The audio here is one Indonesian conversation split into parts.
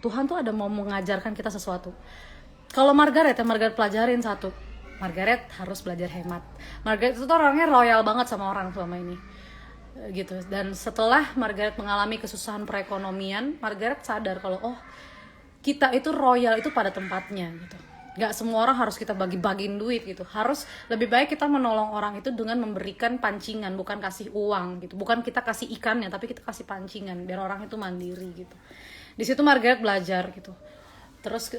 Tuhan tuh ada mau mengajarkan kita sesuatu. Kalau Margaret pelajarin satu, Margaret harus belajar hemat. Margaret itu orangnya royal banget sama orang selama ini gitu. Dan setelah Margaret mengalami kesusahan perekonomian, Margaret sadar kalau kita itu royal itu pada tempatnya gitu. Gak semua orang harus kita bagi-bagiin duit gitu. Harus lebih baik kita menolong orang itu dengan memberikan pancingan, bukan kasih uang gitu. Bukan kita kasih ikannya, tapi kita kasih pancingan biar orang itu mandiri gitu. Di situ Margaret belajar gitu. Terus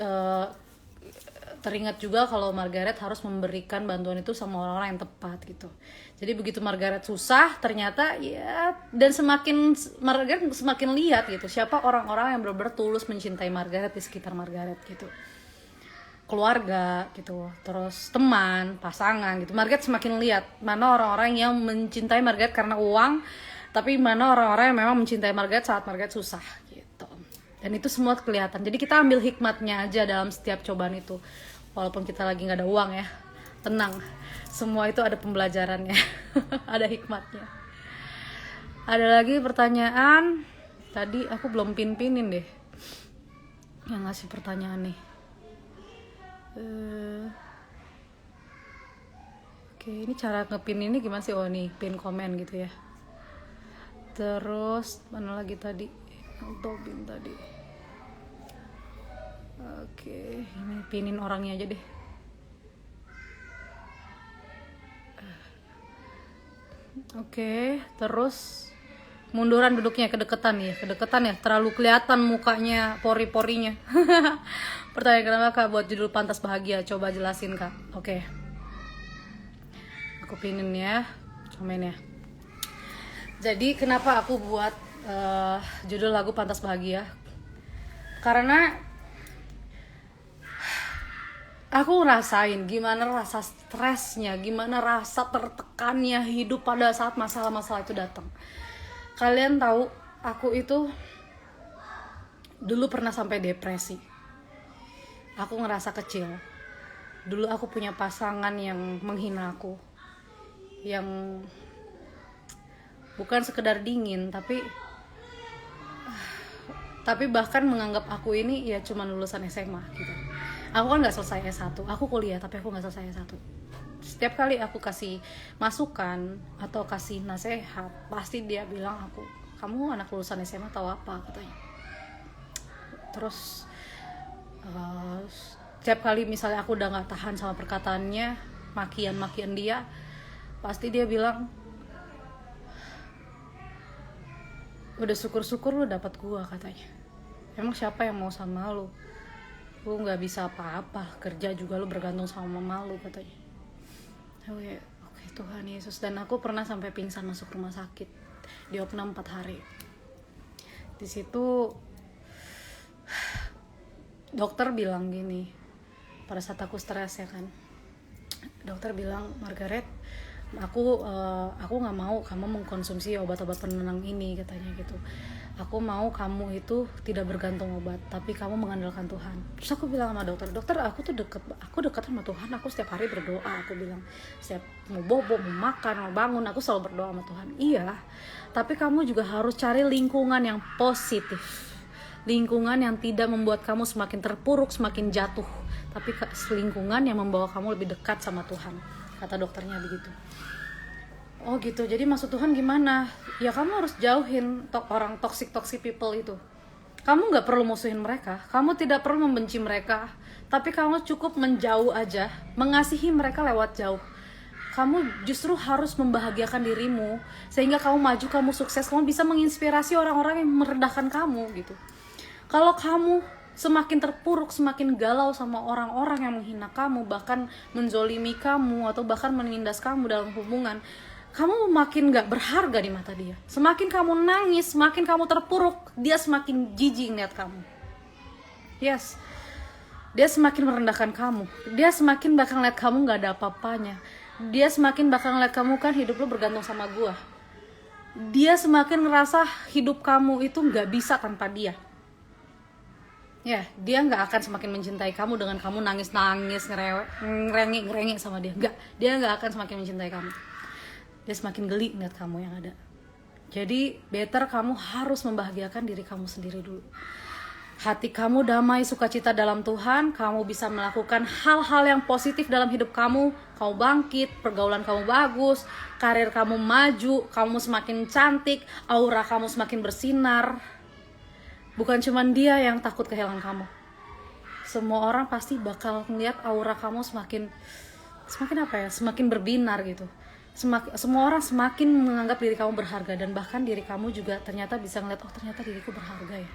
teringat juga kalau Margaret harus memberikan bantuan itu sama orang-orang yang tepat gitu. Jadi begitu Margaret susah, ternyata ya, dan Margaret semakin lihat gitu siapa orang-orang yang benar-benar tulus mencintai Margaret di sekitar Margaret gitu. Keluarga gitu, terus teman, pasangan gitu. Margaret semakin lihat mana orang-orang yang mencintai Margaret karena uang, tapi mana orang-orang yang memang mencintai Margaret saat Margaret susah gitu. Dan itu semua kelihatan. Jadi kita ambil hikmatnya aja dalam setiap cobaan itu. Walaupun kita lagi nggak ada uang ya, tenang, semua itu ada pembelajarannya. Ada hikmatnya. Ada lagi pertanyaan, tadi aku belum pin-pinin deh yang ngasih pertanyaan nih. Oke, ini cara ngepin ini gimana sih? Oh nih, pin komen gitu ya. Terus mana lagi tadi? Autopin tadi. Oke, ini pinin orangnya aja deh. Oke, terus munduran duduknya, kedeketan ya, terlalu kelihatan mukanya, pori-porinya. Pertanyaan kenapa Kak buat judul Pantas Bahagia? Coba jelasin Kak. Oke, aku pinin ya, komen ya. Jadi kenapa aku buat judul lagu Pantas Bahagia? Karena aku ngerasain gimana rasa stresnya, gimana rasa tertekannya hidup pada saat masalah-masalah itu datang. Kalian tahu, aku itu dulu pernah sampai depresi. Aku ngerasa kecil. Dulu aku punya pasangan yang menghina aku. Yang bukan sekedar dingin, tapi bahkan menganggap aku ini ya cuma lulusan SMA gitu. Aku kan gak selesai S1, aku kuliah tapi aku gak selesai S1. Setiap kali aku kasih masukan atau kasih nasihat, pasti dia bilang kamu anak lulusan SMA tahu apa katanya. Terus setiap kali misalnya aku udah gak tahan sama perkataannya, makian dia, pasti dia bilang, udah syukur-syukur lu dapat gua katanya. Emang siapa yang mau sama lu nggak bisa apa-apa, kerja juga lu bergantung sama mama lu katanya. Oke, Tuhan Yesus. Dan aku pernah sampai pingsan masuk rumah sakit di opnam 4 hari. Di situ dokter bilang gini, pada saat aku stres ya kan, dokter bilang, Margaret, aku nggak mau kamu mengkonsumsi obat-obat penenang ini katanya gitu. Aku mau kamu itu tidak bergantung obat, tapi kamu mengandalkan Tuhan. Terus aku bilang sama dokter, aku dekat sama Tuhan, aku setiap hari berdoa. Aku bilang, setiap mau bobo, mau makan, mau bangun, aku selalu berdoa sama Tuhan. Iya, tapi kamu juga harus cari lingkungan yang positif, lingkungan yang tidak membuat kamu semakin terpuruk, semakin jatuh, tapi lingkungan yang membawa kamu lebih dekat sama Tuhan, kata dokternya begitu. Oh gitu, jadi maksud Tuhan gimana? Ya kamu harus jauhin orang toxic people itu. Kamu gak perlu musuhin mereka, kamu tidak perlu membenci mereka, tapi kamu cukup menjauh aja, mengasihi mereka lewat jauh. Kamu justru harus membahagiakan dirimu, sehingga kamu maju, kamu sukses, kamu bisa menginspirasi orang-orang yang merendahkan kamu gitu. Kalau kamu semakin terpuruk, semakin galau sama orang-orang yang menghina kamu, bahkan menzolimi kamu, atau bahkan menindas kamu dalam hubungan, kamu makin gak berharga di mata dia. Semakin kamu nangis, semakin kamu terpuruk, dia semakin jijik ngeliat kamu. Yes, dia semakin merendahkan kamu. Dia semakin bakal ngeliat kamu gak ada apa-apanya. Dia semakin bakal ngeliat kamu kan hidup lu bergantung sama gua. Dia semakin ngerasa hidup kamu itu gak bisa tanpa dia. Ya, dia gak akan semakin mencintai kamu dengan kamu nangis-nangis, ngerengek sama dia. Enggak, dia gak akan semakin mencintai kamu. Dia semakin geli ngeliat kamu yang ada. Jadi better kamu harus membahagiakan diri kamu sendiri dulu. hati kamu damai, sukacita dalam Tuhan, kamu bisa melakukan hal-hal yang positif dalam hidup kamu, kamu bangkit, pergaulan kamu bagus, karir kamu maju, kamu semakin cantik, aura kamu semakin bersinar. Bukan cuma dia yang takut kehilangan kamu. Semua orang pasti bakal ngeliat aura kamu semakin semakin berbinar gitu. Semua orang semakin menganggap diri kamu berharga, dan bahkan diri kamu juga ternyata bisa ngeliat, oh ternyata diriku berharga ya.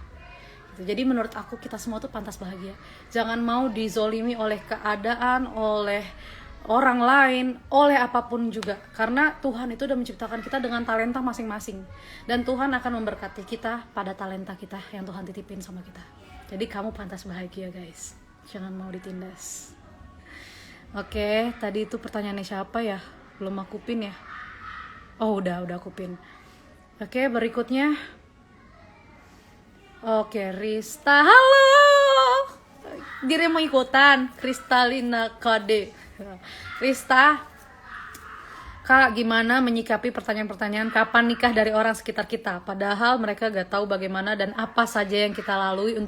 Jadi menurut aku kita semua tuh pantas bahagia. Jangan mau dizolimi oleh keadaan, oleh orang lain, oleh apapun juga. Karena Tuhan itu udah menciptakan kita dengan talenta masing-masing. Dan Tuhan akan memberkati kita pada talenta kita yang Tuhan titipin sama kita. Jadi kamu pantas bahagia guys. Jangan mau ditindas. Oke, tadi itu pertanyaannya siapa ya? Belum aku pin ya? Oh udah aku pin. Oke, berikutnya. Oke, Rista, halo. Diri mau ikutan, Kristalina KD. Rista, Kak, gimana menyikapi pertanyaan-pertanyaan kapan nikah dari orang sekitar kita? Padahal mereka gak tahu bagaimana dan apa saja yang kita lalui untuk